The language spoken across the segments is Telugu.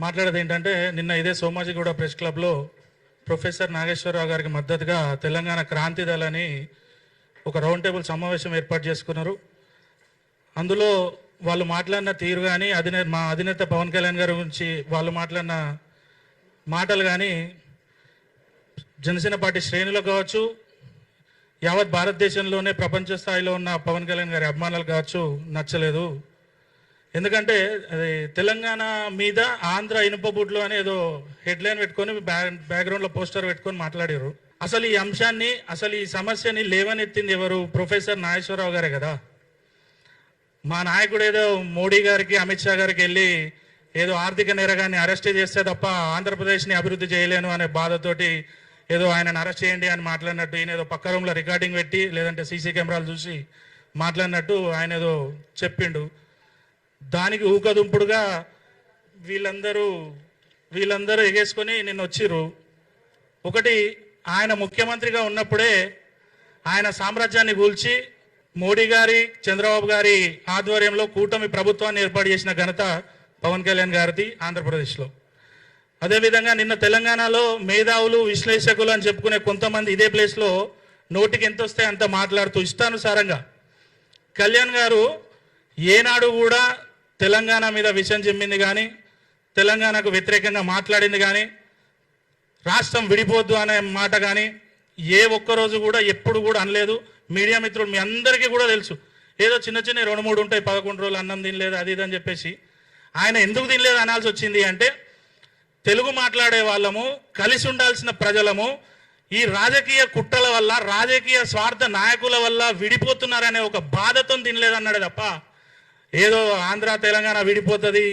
మాట్లాడేది ఏంటంటే నిన్న ఇదే సోమాజిగూడ ప్రెస్ క్లబ్లో ప్రొఫెసర్ నాగేశ్వరరావు గారికి మద్దతుగా తెలంగాణ క్రాంతి దళని ఒక రౌండ్ టేబుల్ సమావేశం ఏర్పాటు చేసుకున్నారు. అందులో వాళ్ళు మాట్లాడిన తీరు కానీ మా అధినేత పవన్ కళ్యాణ్ గారి గురించి వాళ్ళు మాట్లాడిన మాటలు కానీ జనసేన పార్టీ శ్రేణులు కావచ్చు, యావత్ భారతదేశంలోనే ప్రపంచ స్థాయిలో ఉన్న పవన్ కళ్యాణ్ గారి అభిమానులు కావచ్చు నచ్చలేదు. ఎందుకంటే అది తెలంగాణ మీద ఆంధ్ర ఇనుపబుడ్లు అని ఏదో హెడ్లైన్ పెట్టుకొని బ్యాక్గ్రౌండ్లో పోస్టర్ పెట్టుకొని మాట్లాడారు. అసలు ఈ అంశాన్ని, అసలు ఈ సమస్యని లేవనెత్తింది ఎవరు? ప్రొఫెసర్ నాగేశ్వరరావు గారే కదా. మా నాయకుడు ఏదో మోడీ గారికి, అమిత్ షా గారికి వెళ్ళి ఏదో ఆర్థిక నేరగాన్ని అరెస్ట్ చేస్తే తప్ప ఆంధ్రప్రదేశ్ని అభివృద్ధి చేయలేను అనే బాధతోటి ఏదో ఆయనను అరెస్ట్ చేయండి అని మాట్లాడినట్టు, ఈయన ఏదో పక్క రూమ్లో రికార్డింగ్ పెట్టి లేదంటే సీసీ కెమెరాలు చూసి మాట్లాడినట్టు ఆయన ఏదో చెప్పిండు. దానికి ఊకదుంపుడుగా వీళ్ళందరూ ఎగేసుకొని నిన్న వచ్చిర్రు. ఒకటి, ఆయన ముఖ్యమంత్రిగా ఉన్నప్పుడే ఆయన సామ్రాజ్యాన్ని కూల్చి మోడీ గారి, చంద్రబాబు గారి ఆధ్వర్యంలో కూటమి ప్రభుత్వాన్ని ఏర్పాటు చేసిన ఘనత పవన్ కళ్యాణ్ గారిది ఆంధ్రప్రదేశ్లో. అదేవిధంగా నిన్న తెలంగాణలో మేధావులు, విశ్లేషకులు అని చెప్పుకునే కొంతమంది ఇదే ప్లేస్లో నోటికి ఎంత వస్తే అంత మాట్లాడుతూ ఇష్టానుసారంగా కళ్యాణ్ గారు ఏనాడు కూడా తెలంగాణ మీద విషయం చెమ్మింది కానీ, తెలంగాణకు వ్యతిరేకంగా మాట్లాడింది కానీ, రాష్ట్రం విడిపోద్దు అనే మాట కానీ ఏ ఒక్కరోజు కూడా ఎప్పుడు కూడా అనలేదు. మీడియా మిత్రులు మీ అందరికీ కూడా తెలుసు. ఏదో చిన్న 2-3 ఉంటాయి, 11 రోజులు అన్నం తినలేదు అది ఇది అని చెప్పేసి. ఆయన ఎందుకు తినలేదు అనాల్సి వచ్చింది అంటే, తెలుగు మాట్లాడే వాళ్ళము, కలిసి ఉండాల్సిన ప్రజలము ఈ రాజకీయ కుట్రల వల్ల, రాజకీయ స్వార్థ నాయకుల వల్ల విడిపోతున్నారనే ఒక బాధతో తినలేదన్నాడే తప్ప ఏదో ఆంధ్ర తెలంగాణ విడిపోతుంది,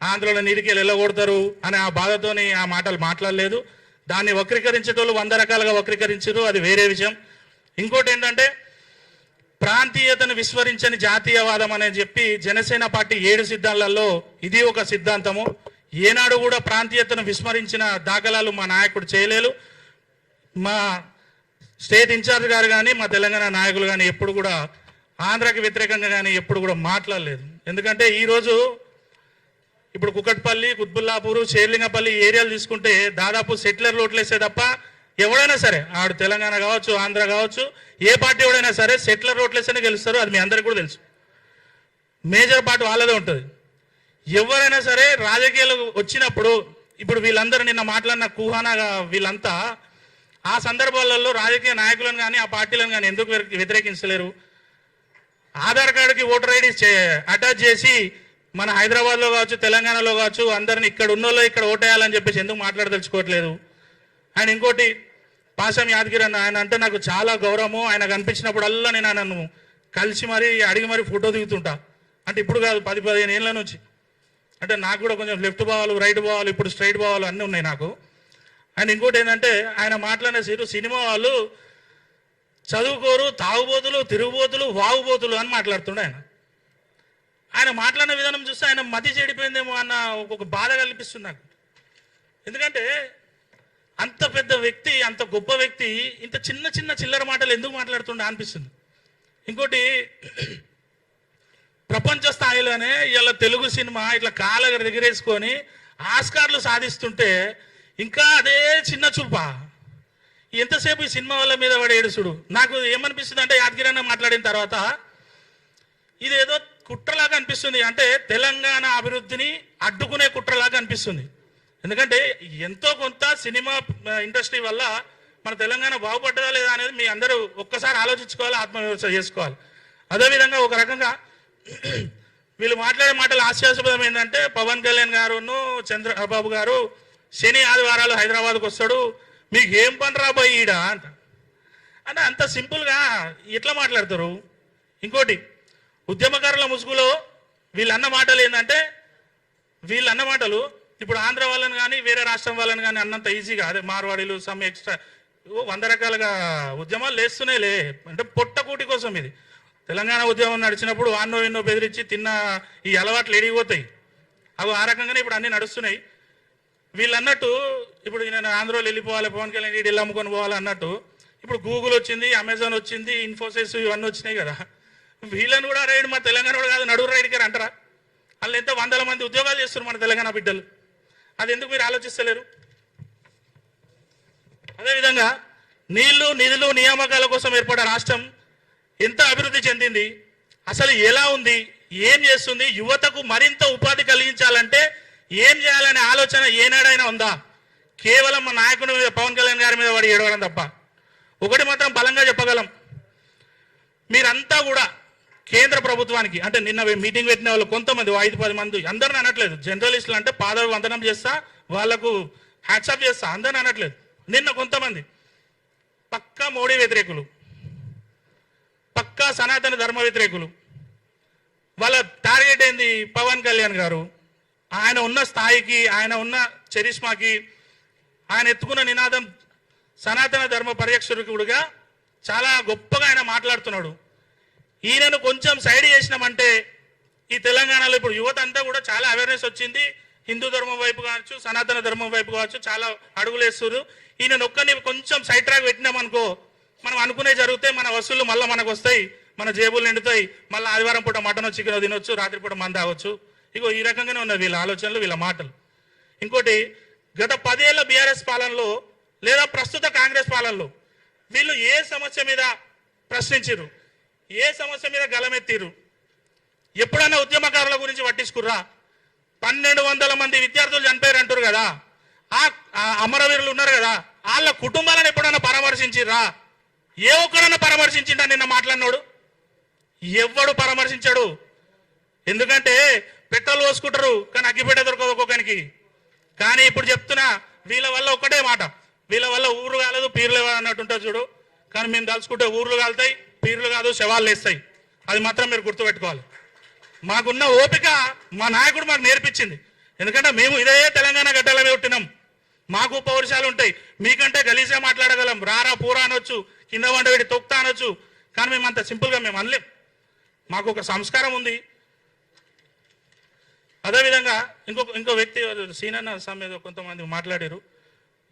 ఆంధ్రలో నీడికి వెళ్ళగొడతారు అనే ఆ బాధతోని ఆ మాటలు మాట్లాడలేదు. దాన్ని వక్రీకరించేటోళ్ళు 100 రకాలుగా వక్రీకరించారు, అది వేరే విషయం. ఇంకోటి ఏంటంటే, ప్రాంతీయతను విస్మరించని జాతీయవాదం అని చెప్పి జనసేన పార్టీ 7 సిద్ధాంతాలలో ఇది ఒక సిద్ధాంతము. ఏనాడు కూడా ప్రాంతీయతను విస్మరించిన దాఖలాలు మా నాయకుడు చేయలేదు. మా స్టేట్ ఇన్ఛార్జ్ గారు కానీ, మా తెలంగాణ నాయకులు కానీ ఎప్పుడు కూడా ఆంధ్రాకి వ్యతిరేకంగా కానీ ఎప్పుడు కూడా మాట్లాడలేదు. ఎందుకంటే ఈరోజు ఇప్పుడు కుకట్పల్లి, కుత్బుల్లాపూర్, షేర్లింగపల్లి ఏరియాలు తీసుకుంటే దాదాపు సెటిలర్లు ఓట్లేసే తప్ప ఎవడైనా సరే, ఆడు తెలంగాణ కావచ్చు, ఆంధ్ర కావచ్చు, ఏ పార్టీ ఎవడైనా సరే సెటిలర్ ఓట్లేస్తేనే గెలుస్తారు. అది మీ అందరికీ కూడా తెలుసు. మేజర్ పార్ట్ వాళ్ళదే ఉంటుంది. ఎవరైనా సరే రాజకీయాలు వచ్చినప్పుడు, ఇప్పుడు వీళ్ళందరూ నిన్న మాట్లాడిన కుహానాగా వీళ్ళంతా ఆ సందర్భాలలో రాజకీయ నాయకులను కానీ ఆ పార్టీలను కానీ ఎందుకు వ్యతిరేకించలేరు? ఆధార్ కార్డుకి ఓటర్ ఐడి అటాచ్ చేసి మన హైదరాబాద్లో కావచ్చు, తెలంగాణలో కావచ్చు, అందరిని ఇక్కడ ఉన్నోళ్ళు ఇక్కడ ఓటేయాలని చెప్పేసి ఎందుకు మాట్లాడదలుచుకోవట్లేదు? ఆయన ఇంకోటి, పాశం యాదగిరి అన్న, ఆయన అంటే నాకు చాలా గౌరవము. ఆయన కనిపించినప్పుడల్లా నేను ఆయనను కలిసి మరీ అడిగి మరీ ఫోటో దిగుతుంటా. అంటే ఇప్పుడు కాదు, 10-15 ఏళ్ళ నుంచి. అంటే నాకు కూడా కొంచెం లెఫ్ట్ పోవాలి, రైట్ పోవాలి, ఇప్పుడు స్ట్రైట్ పోవాలి అన్నీ ఉన్నాయి నాకు. అండ్ ఇంకోటి ఏంటంటే, ఆయన మాట్లాడిన సినిమా వాళ్ళు చదువుకోరు, తాగుబోతులు, తిరుగుబోతులు, వాగుబోతులు అని మాట్లాడుతుండే. ఆయన మాట్లాడిన విధానం చూస్తే ఆయన మతి చెడిపోయిందేమో అన్న ఒక బాధ కల్పిస్తుంది నాకు. ఎందుకంటే అంత పెద్ద వ్యక్తి, అంత గొప్ప వ్యక్తి ఇంత చిన్న చిల్లర మాటలు ఎందుకు మాట్లాడుతుండే అనిపిస్తుంది. ఇంకోటి, ప్రపంచ స్థాయిలోనే ఇలా తెలుగు సినిమా ఇట్లా కాళ్ళ ఎగిరేసుకొని ఆస్కార్లు సాధిస్తుంటే ఇంకా అదే చిన్న చూపా. ఎంతసేపు ఈ సినిమా వాళ్ళ మీద పడే ఏడుసుడు. నాకు ఏమనిపిస్తుంది అంటే, యాదగిరన్న మాట్లాడిన తర్వాత ఇదేదో కుట్రలాగా అనిపిస్తుంది. అంటే తెలంగాణ అభివృద్ధిని అడ్డుకునే కుట్రలాగా అనిపిస్తుంది. ఎందుకంటే ఎంతో కొంత సినిమా ఇండస్ట్రీ వల్ల మన తెలంగాణ బాగుపడ్డదా లేదా అనేది మీ అందరూ ఒక్కసారి ఆలోచించుకోవాలి, ఆత్మవిమర్శ చేసుకోవాలి. అదేవిధంగా ఒక రకంగా వీళ్ళు మాట్లాడే మాటలు హాస్యాస్పదం ఏంటంటే, పవన్ కళ్యాణ్ గారును చంద్రబాబు గారు శని ఆదివారాలు హైదరాబాద్కు వస్తాడు, మీకు ఏం పని రాబోయి ఈడ అంట. అంటే అంత సింపుల్గా ఎట్లా మాట్లాడతారు? ఇంకోటి, ఉద్యమకారుల ముసుగులో వీళ్ళన్న మాటలు ఏంటంటే, వీళ్ళన్న మాటలు ఇప్పుడు ఆంధ్ర వాళ్ళని కానీ వేరే రాష్ట్రం వాళ్ళని కానీ అన్నంత ఈజీగా, అదే మార్వాడీలు సమ్ ఎక్స్ట్రా 100 రకాలుగా ఉద్యమాలు లేస్తున్నాయిలే. అంటే పొట్టకూటి కోసం ఇది. తెలంగాణ ఉద్యమం నడిచినప్పుడు వాన్నో ఎన్నో బెదిరించి తిన్న ఈ అలవాట్లు ఎడిగిపోతాయి. అవి ఆ రకంగానే ఇప్పుడు అన్నీ నడుస్తున్నాయి. వీళ్ళు అన్నట్టు ఇప్పుడు నేను ఆంధ్రలో వెళ్ళిపోవాలి, పవన్ కళ్యాణ్ ఇల్లు అమ్ముకొని పోవాలి అన్నట్టు ఇప్పుడు గూగుల్ వచ్చింది, అమెజాన్ వచ్చింది, ఇన్ఫోసిస్ ఇవన్నీ వచ్చినాయి కదా. వీళ్ళని కూడా రైడ్ మా తెలంగాణ కూడా కాదు, నడురు రైడ్ గారు అంటారా? వాళ్ళు ఎంతో 100ల మంది ఉద్యోగాలు చేస్తారు మన తెలంగాణ బిడ్డలు. అది ఎందుకు మీరు ఆలోచిస్తలేరు? అదేవిధంగా నీళ్లు, నిధులు, నియామకాల కోసం ఏర్పడిన రాష్ట్రం ఎంత అభివృద్ధి చెందింది, అసలు ఎలా ఉంది, ఏం చేస్తుంది, యువతకు మరింత ఉపాధి కలిగించాలంటే ఏం చేయాలనే ఆలోచన ఏనాడైనా ఉందా? కేవలం మా నాయకుడి మీద, పవన్ కళ్యాణ్ గారి మీద వాడు ఏడవడం తప్ప. ఒకటి మాత్రం బలంగా చెప్పగలం, మీరంతా కూడా కేంద్ర ప్రభుత్వానికి, అంటే నిన్న మీటింగ్ పెట్టిన వాళ్ళు కొంతమంది 5-10 మంది, అందరిని అనట్లేదు, జర్నలిస్టులు అంటే పాద వందనం చేస్తా, వాళ్లకు హ్యాట్సాప్ చేస్తా, అందరిని అనట్లేదు. నిన్న కొంతమంది పక్కా మోడీ వ్యతిరేకులు, పక్కా సనాతన ధర్మ వ్యతిరేకులు, వాళ్ళ టార్గెట్ ఏంది? పవన్ కళ్యాణ్ గారు. ఆయన ఉన్న స్థాయికి, ఆయన ఉన్న చరిష్మాకి, ఆయన ఎత్తుకున్న నినాదం సనాతన ధర్మ పరిరక్షకుడుగా చాలా గొప్పగా ఆయన మాట్లాడుతున్నాడు. ఈయనను కొంచెం సైడ్ చేసినామంటే ఈ తెలంగాణలో ఇప్పుడు యువత అంతా కూడా చాలా అవేర్నెస్ వచ్చింది. హిందూ ధర్మం వైపు కావచ్చు, సనాతన ధర్మం వైపు కావచ్చు చాలా అడుగులు వేస్తున్నారు. ఈయన ఒక్కని కొంచెం సైడ్ ట్రాక్ పెట్టినామనుకో, మనం అనుకునే జరిగితే మన వసూళ్లు మళ్ళీ మనకు వస్తాయి, మన జేబులు నిండుతాయి, మళ్ళీ ఆదివారం పూట మటన్ చికెన్ తినొచ్చు, రాత్రిపూట మంద తాగొచ్చు. ఇగో ఈ రకంగానే ఉన్నది వీళ్ళ ఆలోచనలు, వీళ్ళ మాటలు. ఇంకోటి, గత 10 ఏళ్ల బీఆర్ఎస్ పాలనలో లేదా ప్రస్తుత కాంగ్రెస్ పాలనలో వీళ్ళు ఏ సమస్య మీద ప్రశ్నించారు, ఏ సమస్య మీద గలమెత్తిరు? ఎప్పుడైనా ఉద్యమకారుల గురించి పట్టించుకుర్రా? 1200 మంది విద్యార్థులు చనిపోయారు అంటారు కదా, ఆ అమరవీరులు ఉన్నారు కదా, వాళ్ళ కుటుంబాలను ఎప్పుడైనా పరామర్శించిర్రా? ఏ ఒక్కడన్నా పరామర్శించిండా? నిన్న మాట్లాడినాడు ఎవ్వడు పరామర్శించాడు. ఎందుకంటే పెట్రోల్ పోసుకుంటారు కానీ అగ్గిపెట్ట దొరకదు ఒక్కొక్కనికి. కానీ ఇప్పుడు చెప్తున్నా, వీళ్ళ వల్ల ఒక్కటే మాట, వీళ్ళ వల్ల ఊరు కాలేదు పీర్లు అన్నట్టుంటుంది చూడు. కానీ మేము తలుచుకుంటే ఊర్లు కాలుతాయి, పీర్లు కాదు శవాలు వేస్తాయి. అది మాత్రం మీరు గుర్తుపెట్టుకోవాలి. మాకున్న ఓపిక మా నాయకుడు మాకు నేర్పించింది. ఎందుకంటే మేము ఇదే తెలంగాణ గడ్డల మీద పుట్టినాం, మాకు పౌరుషాలు ఉంటాయి. మీకంటే గలీజా మాట్లాడగలం, రారా పూరా అనొచ్చు, కింద వంట పెట్టి తొక్తా అనొచ్చు. కానీ మేము అంత సింపుల్గా మేము అనలేం, మాకు ఒక సంస్కారం ఉంది. అదేవిధంగా ఇంకో వ్యక్తి సీనన్న మీద కొంతమంది మాట్లాడారు,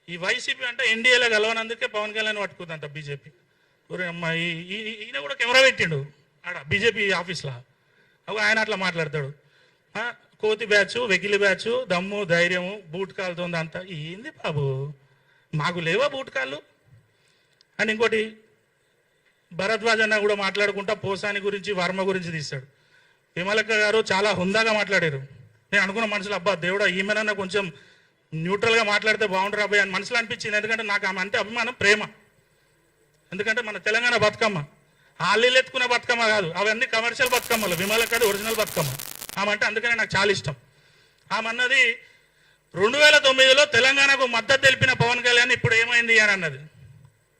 ఈ వైసీపీ అంటే ఎన్డీఏలో గెలవనందుకే పవన్ కళ్యాణ్ పట్టుకుందంట బీజేపీ. అమ్మా ఈయన కూడా కెమెరా పెట్టిండు ఆడ బీజేపీ ఆఫీస్లో. ఆయన అట్లా మాట్లాడతాడు, కోతి బ్యాచ్, వెకిలి బ్యాచ్, దమ్ము ధైర్యము, బూట్ కాలుతుంది అంత. ఏంది బాబు, మాకు లేవా బూట్ కాళ్ళు అని. ఇంకోటి, భరద్వాజ్ అన్న కూడా మాట్లాడుకుంటా పోసాని గురించి, వర్మ గురించి తీస్తాడు. విమలక్క గారు చాలా హుందాగా మాట్లాడారు. నేను అనుకున్న మనసులో, అబ్బా దేవుడా ఈమెనన్నా కొంచెం న్యూట్రల్గా మాట్లాడితే బాగుంటారు అబ్బాయి అని మనసులో అనిపించింది. ఎందుకంటే నాకు ఆమె అంటే అభిమానం, ప్రేమ. ఎందుకంటే మన తెలంగాణ బతుకమ్మ ఆళ్ళు ఎత్తుకున్న బతుకమ్మ కాదు, అవన్నీ కమర్షియల్ బతుకమ్మలు. విమలక్క అది ఒరిజినల్ బతుకమ్మ ఆమె అంటే. అందుకనే నాకు చాలా ఇష్టం. ఆమె అన్నది 2009లో తెలంగాణకు మద్దతు తెలిపిన పవన్ కళ్యాణ్ ఇప్పుడు ఏమైంది అని అన్నది.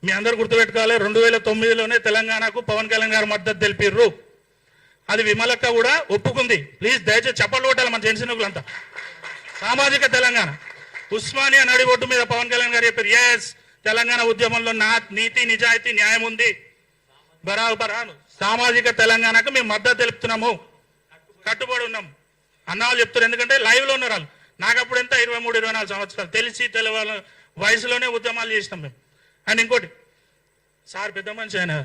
మీ అందరు గుర్తుపెట్టుకోవాలి, 2009లోనే తెలంగాణకు పవన్ కళ్యాణ్ గారు మద్దతు తెలిపిర్రు. అది విమలక్క కూడా ఒప్పుకుంది. ప్లీజ్ దయచేసి చప్పట్లు కొట్టాలి మన జనసేనకులంతా. సామాజిక తెలంగాణ, ఉస్మానియా నడి ఒడ్డు మీద పవన్ కళ్యాణ్ గారు చెప్పారు, ఎస్ తెలంగాణ ఉద్యమంలో నీతి నిజాయితీ న్యాయం ఉంది, బరాబరాను సామాజిక తెలంగాణకు మేము మద్దతు తెలుపుతున్నాము, కట్టుబడి ఉన్నాం అన్నవాళ్ళు చెప్తారు. ఎందుకంటే లైవ్లో ఉన్నారు వాళ్ళు. నాకు అప్పుడు ఎంత 23-24 సంవత్సరాలు, తెలిసి తెలవాళ్ళ వయసులోనే ఉద్యమాలు చేసినాం మేము. అండ్ ఇంకోటి, సార్ పెద్ద మనిషి ఆయన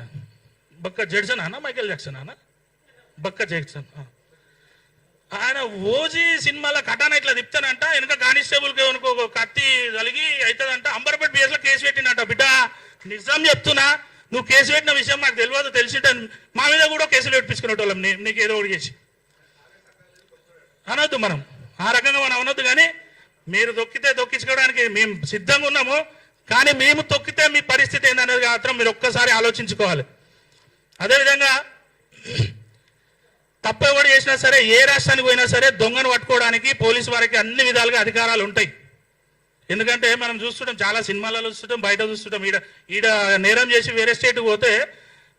బక్క జడ్సన్ అన్న, మైకేల్ జాక్సన్ అన్న, బక్క జడ్సన్. ఆయన ఓజీ సినిమాలో కటాన ఇట్లా తిప్తానంట, వెనక కానిస్టేబుల్కి అనుకో కత్తి కలిగి అవుతుందంట. అంబర్పేట బిఎస్లో కేసు పెట్టినట్ట. బిడ్డ నిజం చెప్తున్నా, నువ్వు కేసు పెట్టిన విషయం నాకు తెలియదు, తెలిసింటే మా మీద కూడా కేసులు పెట్టించుకునేటోళ్ళం. నీకు ఏదో ఒకటి చేసి అనొద్దు, మనం ఆ రకంగా మనం అనొద్దు. కానీ మీరు తొక్కితే తొక్కించుకోవడానికి మేము సిద్ధంగా ఉన్నాము. కానీ మేము తొక్కితే మీ పరిస్థితి ఏందనేది మాత్రం మీరు ఒక్కసారి ఆలోచించుకోవాలి. అదేవిధంగా తప్పు ఎవరు చేసినా సరే, ఏ రాష్ట్రానికి పోయినా సరే దొంగను పట్టుకోవడానికి పోలీసు వారికి అన్ని విధాలుగా అధికారాలు ఉంటాయి. ఎందుకంటే మనం చూస్తుంటాం, చాలా సినిమాలలో చూస్తుంటాం, బయట చూస్తుంటాం. ఈడ నేరం చేసి వేరే స్టేట్కి పోతే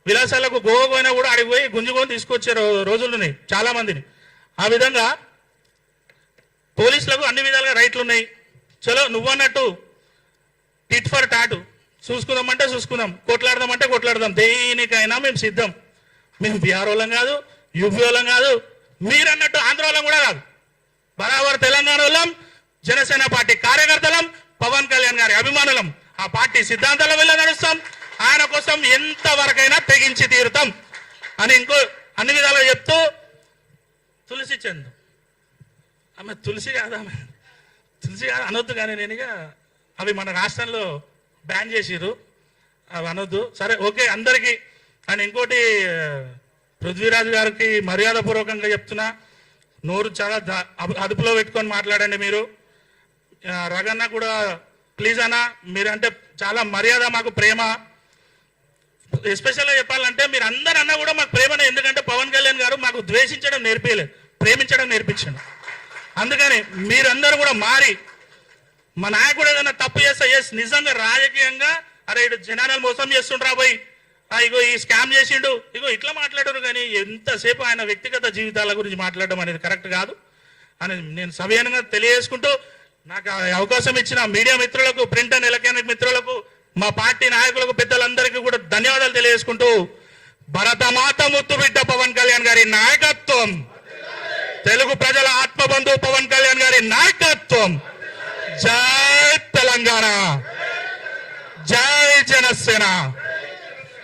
విలాసాలకు గోవా పోయినా కూడా ఆడికి పోయి గుంజుకొని తీసుకొచ్చే రోజులున్నాయి చాలా మందిని. ఆ విధంగా పోలీసులకు అన్ని విధాలుగా రైట్లు ఉన్నాయి. చలో నువ్వన్నట్టు టిట్ ఫర్ టాటు, చూసుకుందామంటే చూసుకుందాం, కొట్లాడదామంటే కొట్లాడదాం, దేనికైనా మేము సిద్ధం. మేము బీహార్ వాళ్ళం కాదు, యూపీ వాళ్ళం కాదు, మీరన్నట్టు ఆంధ్ర వాళ్ళం కూడా కాదు, బరాబర్ తెలంగాణ వాళ్ళం, జనసేన పార్టీ కార్యకర్తలం, పవన్ కళ్యాణ్ గారి అభిమానులం. ఆ పార్టీ సిద్ధాంతాల వల్ల నడుస్తాం, ఆయన కోసం ఎంతవరకైనా తెగించి తీరుతాం అని అన్ని విధాలుగా చెప్తూ, తులసి చంద్ ఆమె తులసి కాదు, ఆమె తెలిసి అనొద్దు కానీ నేను ఇక అవి మన రాష్ట్రంలో బ్యాన్ చేసిర్రు, అవి అనొద్దు. సరే ఓకే అందరికీ. అండ్ ఇంకోటి పృథ్వీరాజు గారికి మర్యాదపూర్వకంగా చెప్తున్నా, నోరు చాలా అదుపులో పెట్టుకొని మాట్లాడండి మీరు. రగన్న కూడా ప్లీజ్ అన్న, మీరంటే చాలా మర్యాద, మాకు ప్రేమ. ఎస్పెషల్గా చెప్పాలంటే మీరు అందరు అన్నా కూడా మాకు ప్రేమనే, ఎందుకంటే పవన్ కళ్యాణ్ గారు మాకు ద్వేషించడం నేర్పించలేదు, ప్రేమించడం నేర్పించండి. అందుకని మీరందరూ కూడా మారి మా నాయకుడు ఏదైనా తప్పు చేస్తే నిజంగా రాజకీయంగా అరే ఇటు జనాలను మోసం చేస్తుండ్రా పోయి, ఇగో ఈ స్కామ్ చేసిండు, ఇగో ఇట్లా మాట్లాడారు. కానీ ఎంతసేపు ఆయన వ్యక్తిగత జీవితాల గురించి మాట్లాడడం అనేది కరెక్ట్ కాదు అని నేను సవినయంగా తెలియజేసుకుంటూ, నాకు అవకాశం ఇచ్చిన మీడియా మిత్రులకు, ప్రింట్ అండ్ ఎలక్ట్రానిక్ మిత్రులకు, మా పార్టీ నాయకులకు, పెద్దలందరికీ కూడా ధన్యవాదాలు తెలియజేసుకుంటూ, భరతమాత ముద్దుబిడ్డ పవన్ కళ్యాణ్ గారి నాయకత్వం, తెలుగు ప్రజల ఆత్మబంధు పవన్ కళ్యాణ్ గారి నాయకత్వం, జై తెలంగాణ, జై జనసేన.